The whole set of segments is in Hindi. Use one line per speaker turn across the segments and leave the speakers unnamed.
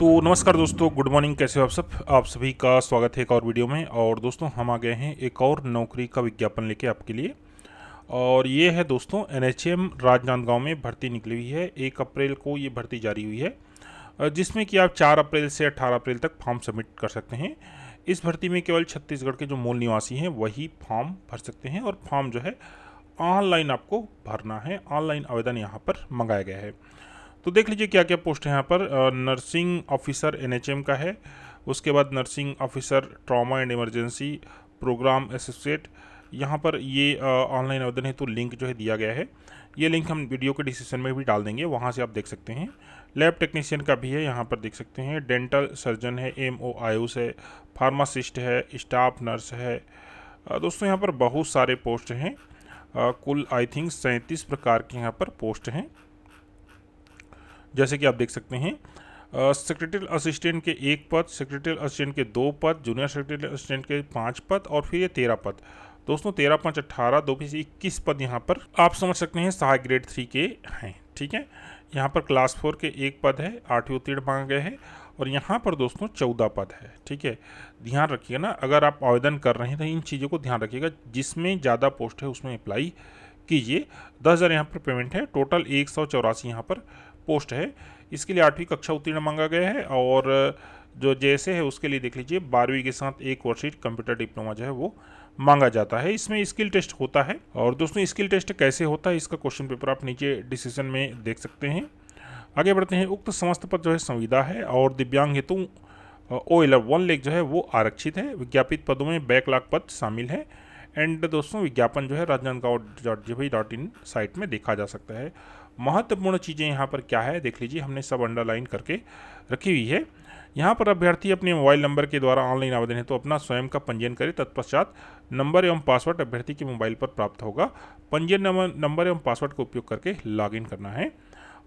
तो नमस्कार दोस्तों, गुड मॉर्निंग। कैसे हो आप सब? आप सभी का स्वागत है एक और वीडियो में। और दोस्तों, हम आ गए हैं एक और नौकरी का विज्ञापन लेके आपके लिए। और ये है दोस्तों NHM राजनांदगांव में भर्ती निकली हुई है। 1 अप्रैल को ये भर्ती जारी हुई है, जिसमें कि आप 4 अप्रैल से 18 अप्रैल तक फॉर्म सबमिट कर सकते हैं। इस भर्ती में केवल छत्तीसगढ़ के जो मूल निवासी हैं वही फॉर्म भर सकते हैं, और फॉर्म जो है ऑनलाइन आपको भरना है। ऑनलाइन आवेदन यहाँ पर मंगाया गया है। तो देख लीजिए क्या क्या पोस्ट है यहाँ पर। नर्सिंग ऑफिसर NHM का है, उसके बाद nursing officer trauma and emergency program associate. यहाँ पर ये ऑनलाइन आवेदन है, तो लिंक जो है दिया गया है। ये लिंक हम वीडियो के डिस्क्रिप्शन में भी डाल देंगे, वहाँ से आप देख सकते हैं। लैब टेक्नीशियन का भी है, यहाँ पर देख सकते हैं। डेंटल सर्जन है, MO आयुष है, फार्मासिस्ट है, स्टाफ नर्स है। दोस्तों यहाँ पर बहुत सारे पोस्ट हैं। कुल आई थिंक 37 प्रकार के यहाँ पर पोस्ट हैं, जैसे कि आप देख सकते हैं। सेक्रेटरी असिस्टेंट के 1 पद, सेक्रेटरी असिस्टेंट के 2 पद, जूनियर सेक्रेटरी असिस्टेंट के 5 पद, और फिर ये 13 पद। दोस्तों 13 5 18, 2 से 21 पद यहाँ पर आप समझ सकते हैं सहायक ग्रेड 3 के हैं। ठीक है, यहाँ पर क्लास 4 के 1 पद है, 8वीं उत्तीर्ण मांगा गया है। और यहाँ पर दोस्तों 14 पद है। ठीक है, ध्यान रखिएगा ना, अगर आप आवेदन कर रहे हैं तो इन चीज़ों को ध्यान रखिएगा। जिसमें ज़्यादा पोस्ट है उसमें अप्लाई कीजिए। 10,000 यहाँ पर पेमेंट है। टोटल 184 यहाँ पर पोस्ट है। इसके लिए 8वीं कक्षा उत्तीर्ण मांगा गया है। और जो जैसे है उसके लिए देख लीजिए 12वीं के साथ 1 वर्षीय कंप्यूटर डिप्लोमा जो है वो मांगा जाता है। इसमें स्किल टेस्ट होता है। और दोस्तों स्किल टेस्ट कैसे होता है, इसका क्वेश्चन पेपर आप नीचे डिस्क्रिप्शन में देख सकते हैं। आगे बढ़ते हैं। उक्त समस्त पद जो है संविदा है, और दिव्यांग हेतु OLR 1 लेख जो है वो आरक्षित है। विज्ञापित पदों में बैकलॉग पद शामिल है। एंड दोस्तों विज्ञापन जो है राजनांदगांव.gov.in साइट में देखा जा सकता है। महत्वपूर्ण चीज़ें यहाँ पर क्या है देख लीजिए, हमने सब अंडरलाइन करके रखी हुई है। यहाँ पर अभ्यर्थी अपने मोबाइल नंबर के द्वारा ऑनलाइन आवेदन है तो अपना स्वयं का पंजीयन करे। तत्पश्चात नंबर एवं पासवर्ड अभ्यर्थी के मोबाइल पर प्राप्त होगा। पंजीयन नंबर एवं पासवर्ड का उपयोग करके लॉगिन करना है।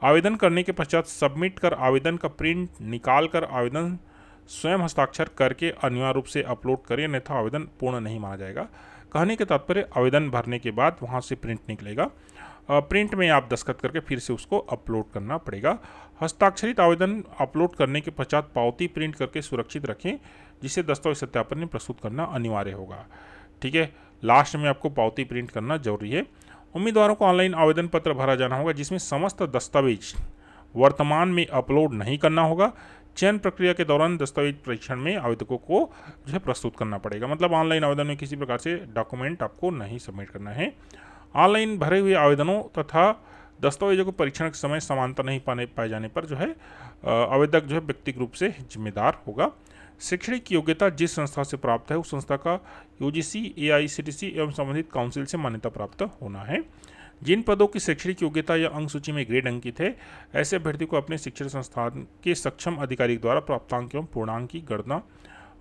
आवेदन करने के पश्चात सबमिट कर आवेदन का प्रिंट निकाल कर आवेदन स्वयं हस्ताक्षर करके अनिवार्य रूप से अपलोड करें, अन्यथा आवेदन पूर्ण नहीं माना जाएगा। कहने के तात्पर्य आवेदन भरने के बाद वहाँ से प्रिंट निकलेगा। प्रिंट में आप दस्तखत करके फिर से उसको अपलोड करना पड़ेगा। हस्ताक्षरित आवेदन अपलोड करने के पश्चात पावती प्रिंट करके सुरक्षित रखें, जिसे दस्तावेज सत्यापन में प्रस्तुत करना अनिवार्य होगा। ठीक है, लास्ट में आपको पावती प्रिंट करना जरूरी है। उम्मीदवारों को ऑनलाइन आवेदन पत्र भरा जाना होगा, जिसमें समस्त दस्तावेज वर्तमान में अपलोड नहीं करना होगा। चयन प्रक्रिया के दौरान दस्तावेज परीक्षण में आवेदकों को जो है प्रस्तुत करना पड़ेगा। मतलब ऑनलाइन आवेदन में किसी प्रकार से डॉक्यूमेंट आपको नहीं सबमिट करना है। ऑनलाइन भरे हुए आवेदनों तथा दस्तावेजों को परीक्षण के समय समानता नहीं पाए जाने पर जो है आवेदक जो है व्यक्तिगत रूप से जिम्मेदार होगा। शैक्षणिक योग्यता जिस संस्था से प्राप्त है उस संस्था का UGC, AICTC एवं संबंधित काउंसिल से मान्यता प्राप्त होना है। जिन पदों की शैक्षणिक योग्यता या अंक सूची में ग्रेड अंकित है, ऐसे अभ्यर्थी को अपने शिक्षण संस्थान के सक्षम अधिकारी द्वारा प्राप्तांक एवं पूर्णांक की गणना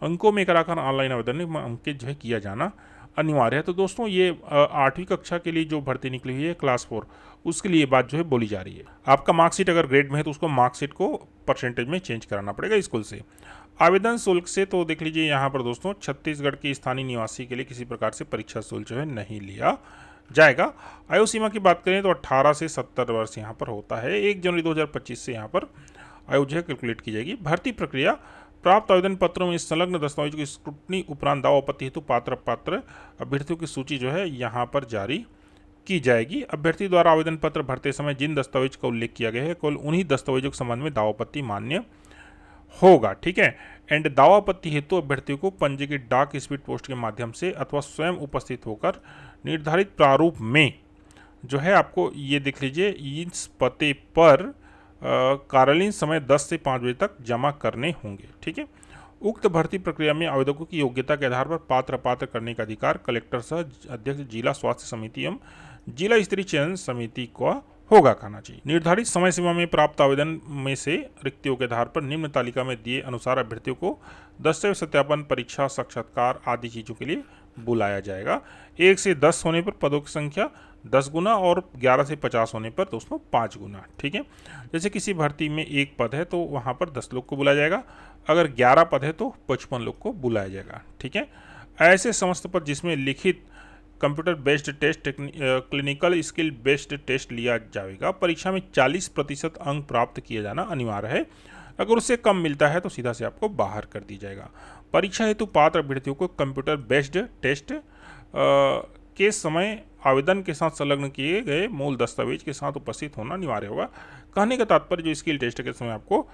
अंकों में कराकर ऑनलाइन आवेदन में अंकित जो है किया जाना अनिवार्य है। तो दोस्तों ये 8वीं कक्षा के लिए जो भर्ती निकली हुई है क्लास 4, उसके लिए बात जो है बोली जा रही है। आपका मार्कशीट अगर ग्रेड में है तो उसको मार्कशीट को परसेंटेज में चेंज कराना पड़ेगा स्कूल से। आवेदन शुल्क से तो देख लीजिए यहाँ पर दोस्तों छत्तीसगढ़ के स्थानीय निवासी के लिए किसी प्रकार से परीक्षा शुल्क जो है नहीं लिया जाएगा। आयु सीमा की बात करें तो 18 से 70 वर्ष यहाँ पर होता है। 1 जनवरी 2025 से यहाँ पर आयु जो है कैलकुलेट की जाएगी। भर्ती प्रक्रिया प्राप्त आवेदन पत्रों में संलग्न दस्तावेजों की स्क्रूटनी उपरांत दावा आपत्ति हेतु पात्र अभ्यर्थियों की सूची जो है यहाँ पर जारी की जाएगी। अभ्यर्थी द्वारा आवेदन पत्र भरते समय जिन दस्तावेज का उल्लेख किया गया है केवल उन्हीं दस्तावेजों के संबंध में दावा आपत्ति मान्य होगा। ठीक है, एंड दावा आपत्ति हेतु अभ्यर्थियों को पंजीकृत डाक स्पीड पोस्ट के माध्यम से अथवा स्वयं उपस्थित होकर निर्धारित प्रारूप में जो है आपको ये देख लीजिए इस पते पर कार्यालयीन समय 10 से 5 बजे तक जमा करने होंगे। ठीक है, उक्त भर्ती प्रक्रिया में आवेदकों की योग्यता के आधार पर पात्र करने का अधिकार कलेक्टर सह अध्यक्ष जिला स्वास्थ्य समिति एवं जिला स्तरीय चयन समिति को होगा कहना चाहिए। निर्धारित समय सीमा में प्राप्त आवेदन में से रिक्तियों के आधार पर निम्न तालिका में दिए अनुसार अभ्यर्थियों को दस्तावेज सत्यापन, परीक्षा, साक्षात्कार आदि चीज़ों के लिए बुलाया जाएगा। 1 से 10 होने पर पदों की संख्या 10 गुना और 11 से 50 होने पर दोस्तों 5 गुना। ठीक है, जैसे किसी भर्ती में 1 पद है तो वहाँ पर 10 लोग को बुलाया जाएगा, अगर 11 पद है तो 55 लोग को बुलाया जाएगा। ठीक है, ऐसे समस्त पद जिसमें लिखित computer based test, clinical skill based test लिया जाएगा। परीक्षा में 40% अंक प्राप्त किया जाना अनिवार्य है। अगर उससे कम मिलता है तो सीधा से आपको बाहर कर दी जाएगा। परीक्षा हेतु पात्र अभ्यर्थियों को कंप्यूटर बेस्ड टेस्ट के समय आवेदन के साथ संलग्न किए गए मूल दस्तावेज के साथ उपस्थित होना अनिवार्य होगा। कहने का तात्पर्य जो स्किल टेस्ट के समय आपको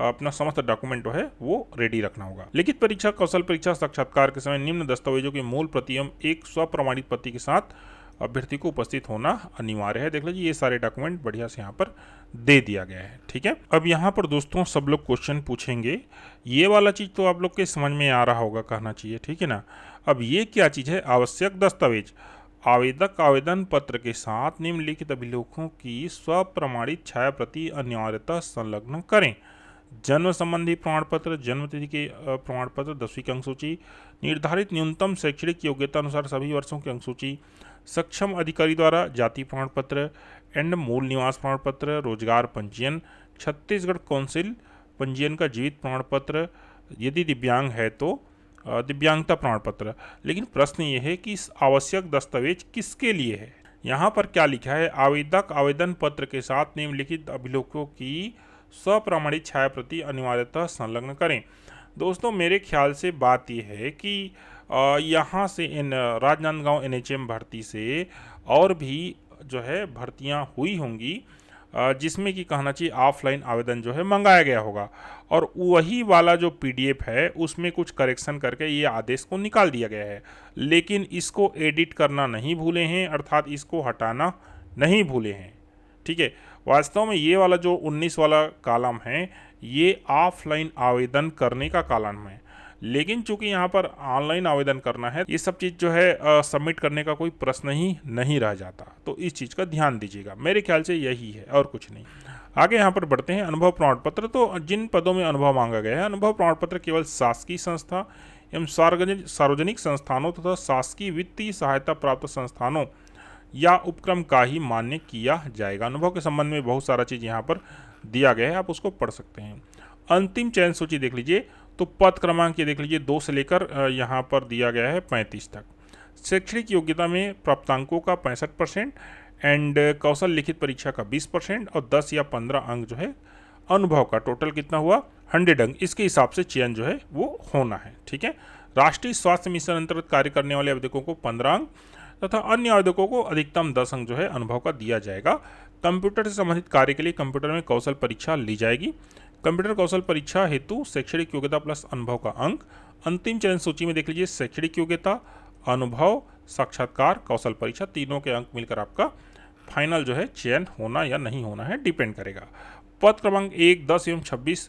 अपना समस्त डॉक्यूमेंट है वो रेडी रखना होगा। लिखित परीक्षा, कौशल परीक्षा, साक्षात्कार के समय निम्न दस्तावेजों की मूल प्रति एवं एक स्वप्रमाणित प्रति के साथ अभ्यर्थी को उपस्थित होना अनिवार्य है। देख लीजिए ये सारे डॉक्यूमेंट बढ़िया से यहाँ पर दे दिया गया है। ठीक है, अब यहाँ पर दोस्तों सब लोग क्वेश्चन पूछेंगे। ये वाला चीज तो आप लोग के समझ में आ रहा होगा, कहना चाहिए, ठीक है ना। अब ये क्या चीज है? आवश्यक दस्तावेज। आवेदक आवेदन पत्र के साथ निम्नलिखित अभिलेखों की स्वप्रमाणित छाया प्रति अनिवार्यतः संलग्न करें। जन्म संबंधी प्रमाण पत्र, जन्म तिथि के प्रमाण पत्र, 10वीं की अंकसूची, निर्धारित न्यूनतम शैक्षणिक योग्यता अनुसार सभी वर्षों की अंकसूची, सक्षम अधिकारी द्वारा जाति प्रमाण पत्र एंड मूल निवास प्रमाण पत्र, रोजगार पंजीयन, छत्तीसगढ़ काउंसिल पंजीयन का जीवित प्रमाण पत्र, यदि दिव्यांग है तो दिव्यांगता प्रमाण पत्र। लेकिन प्रश्न ये है कि इस आवश्यक दस्तावेज किसके लिए है? यहाँ पर क्या लिखा है? आवेदक आवेदन पत्र के साथ निम्नलिखित अभिलेखों की स्वप्रमाणित छाया प्रति अनिवार्यतः संलग्न करें। दोस्तों मेरे ख्याल से बात यह है कि यहाँ से इन राजनांदगांव NHM भर्ती से और भी जो है भर्तियाँ हुई होंगी जिसमें कि कहना चाहिए ऑफलाइन आवेदन जो है मंगाया गया होगा, और वही वाला जो PDF है उसमें कुछ करेक्शन करके ये आदेश को निकाल दिया गया है। लेकिन इसको एडिट करना नहीं भूले हैं, अर्थात इसको हटाना नहीं भूले हैं। ठीक है, वास्तव में ये वाला जो 19 वाला कॉलम है ये ऑफलाइन आवेदन करने का कॉलम है, लेकिन चूंकि यहाँ पर ऑनलाइन आवेदन करना है, ये सब चीज़ जो है सबमिट करने का कोई प्रश्न ही नहीं रह जाता। तो इस चीज़ का ध्यान दीजिएगा, मेरे ख्याल से यही है और कुछ नहीं। आगे यहाँ पर बढ़ते हैं। अनुभव प्रमाण पत्र। तो जिन पदों में अनुभव मांगा गया है, अनुभव प्रमाण पत्र केवल शासकीय संस्था एवं सार्वजनिक संस्थानों तथा शासकीय वित्तीय सहायता प्राप्त संस्थानों या उपक्रम का ही मान्य किया जाएगा। अनुभव के संबंध में बहुत सारा चीज़ यहाँ पर दिया गया है, आप उसको पढ़ सकते हैं। अंतिम चयन सूची देख लीजिए, तो पद क्रमांक ये देख लीजिए 2 से लेकर यहाँ पर दिया गया है 35 तक। शैक्षणिक योग्यता में प्राप्तांकों का 65% एंड कौशल लिखित परीक्षा का 20% और 10 या 15 अंक जो है अनुभव का। टोटल कितना हुआ? 100 अंक। इसके हिसाब से चयन जो है वो होना है। ठीक है, राष्ट्रीय स्वास्थ्य मिशन अंतर्गत कार्य करने वाले आवेदकों को 15 अंक तथा अन्य आवेदकों को अधिकतम 10 अंक जो है अनुभव का दिया जाएगा। कंप्यूटर से संबंधित कार्य के लिए कंप्यूटर में कौशल परीक्षा ली जाएगी। कंप्यूटर कौशल परीक्षा हेतु शैक्षणिक योग्यता प्लस अनुभव का अंक। अंतिम चयन सूची में देख लीजिए शैक्षणिक योग्यता, अनुभव, साक्षात्कार, कौशल परीक्षा, तीनों के अंक मिलकर आपका फाइनल जो है चयन होना या नहीं होना है डिपेंड करेगा। पद क्रमांक 1, 10 एवं 26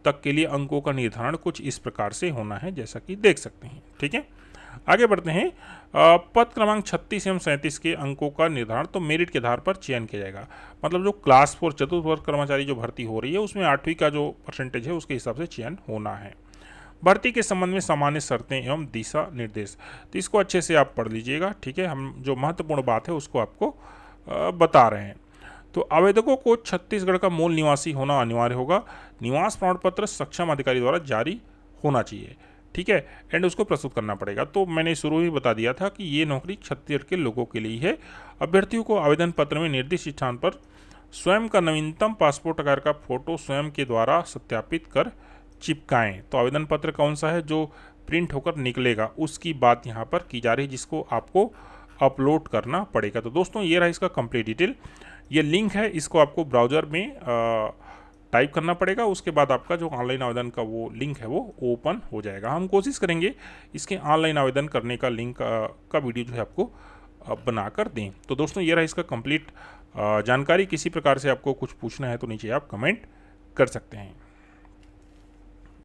तक के लिए अंकों का निर्धारण कुछ इस प्रकार से होना है, जैसा कि देख सकते हैं। ठीक है, आगे बढ़ते हैं। पद क्रमांक 36 एवं 37 के अंकों का निर्धारण तो मेरिट के आधार पर चयन किया जाएगा। मतलब जो क्लास 4 चतुर्थ वर्ग कर्मचारी जो भर्ती हो रही है उसमें 8वीं का जो परसेंटेज है उसके हिसाब से चयन होना है। भर्ती के संबंध में सामान्य शर्तें एवं दिशा निर्देश, तो इसको अच्छे से आप पढ़ लीजिएगा। ठीक है, हम जो महत्वपूर्ण बात है उसको आपको बता रहे हैं। तो आवेदकों को छत्तीसगढ़ का मूल निवासी होना अनिवार्य होगा। निवास प्रमाण पत्र सक्षम अधिकारी द्वारा जारी होना चाहिए। ठीक है, एंड उसको प्रस्तुत करना पड़ेगा। तो मैंने शुरू में बता दिया था कि ये नौकरी छत्तीसगढ़ के लोगों के लिए है। अभ्यर्थियों को आवेदन पत्र में निर्दिष्ट स्थान पर स्वयं का नवीनतम पासपोर्ट आकार का फोटो स्वयं के द्वारा सत्यापित कर चिपकाएं। तो आवेदन पत्र कौन सा है जो प्रिंट होकर निकलेगा उसकी बात यहाँ पर की जा रही है, जिसको आपको अपलोड करना पड़ेगा। तो दोस्तों ये रहा इसका कंप्लीट डिटेल। ये लिंक है, इसको आपको ब्राउज़र में टाइप करना पड़ेगा। उसके बाद आपका जो ऑनलाइन आवेदन का वो लिंक है वो ओपन हो जाएगा। हम कोशिश करेंगे इसके ऑनलाइन आवेदन करने का लिंक का वीडियो जो है आपको बनाकर दें। तो दोस्तों ये रहा इसका कंप्लीट जानकारी। किसी प्रकार से आपको कुछ पूछना है तो नीचे आप कमेंट कर सकते हैं।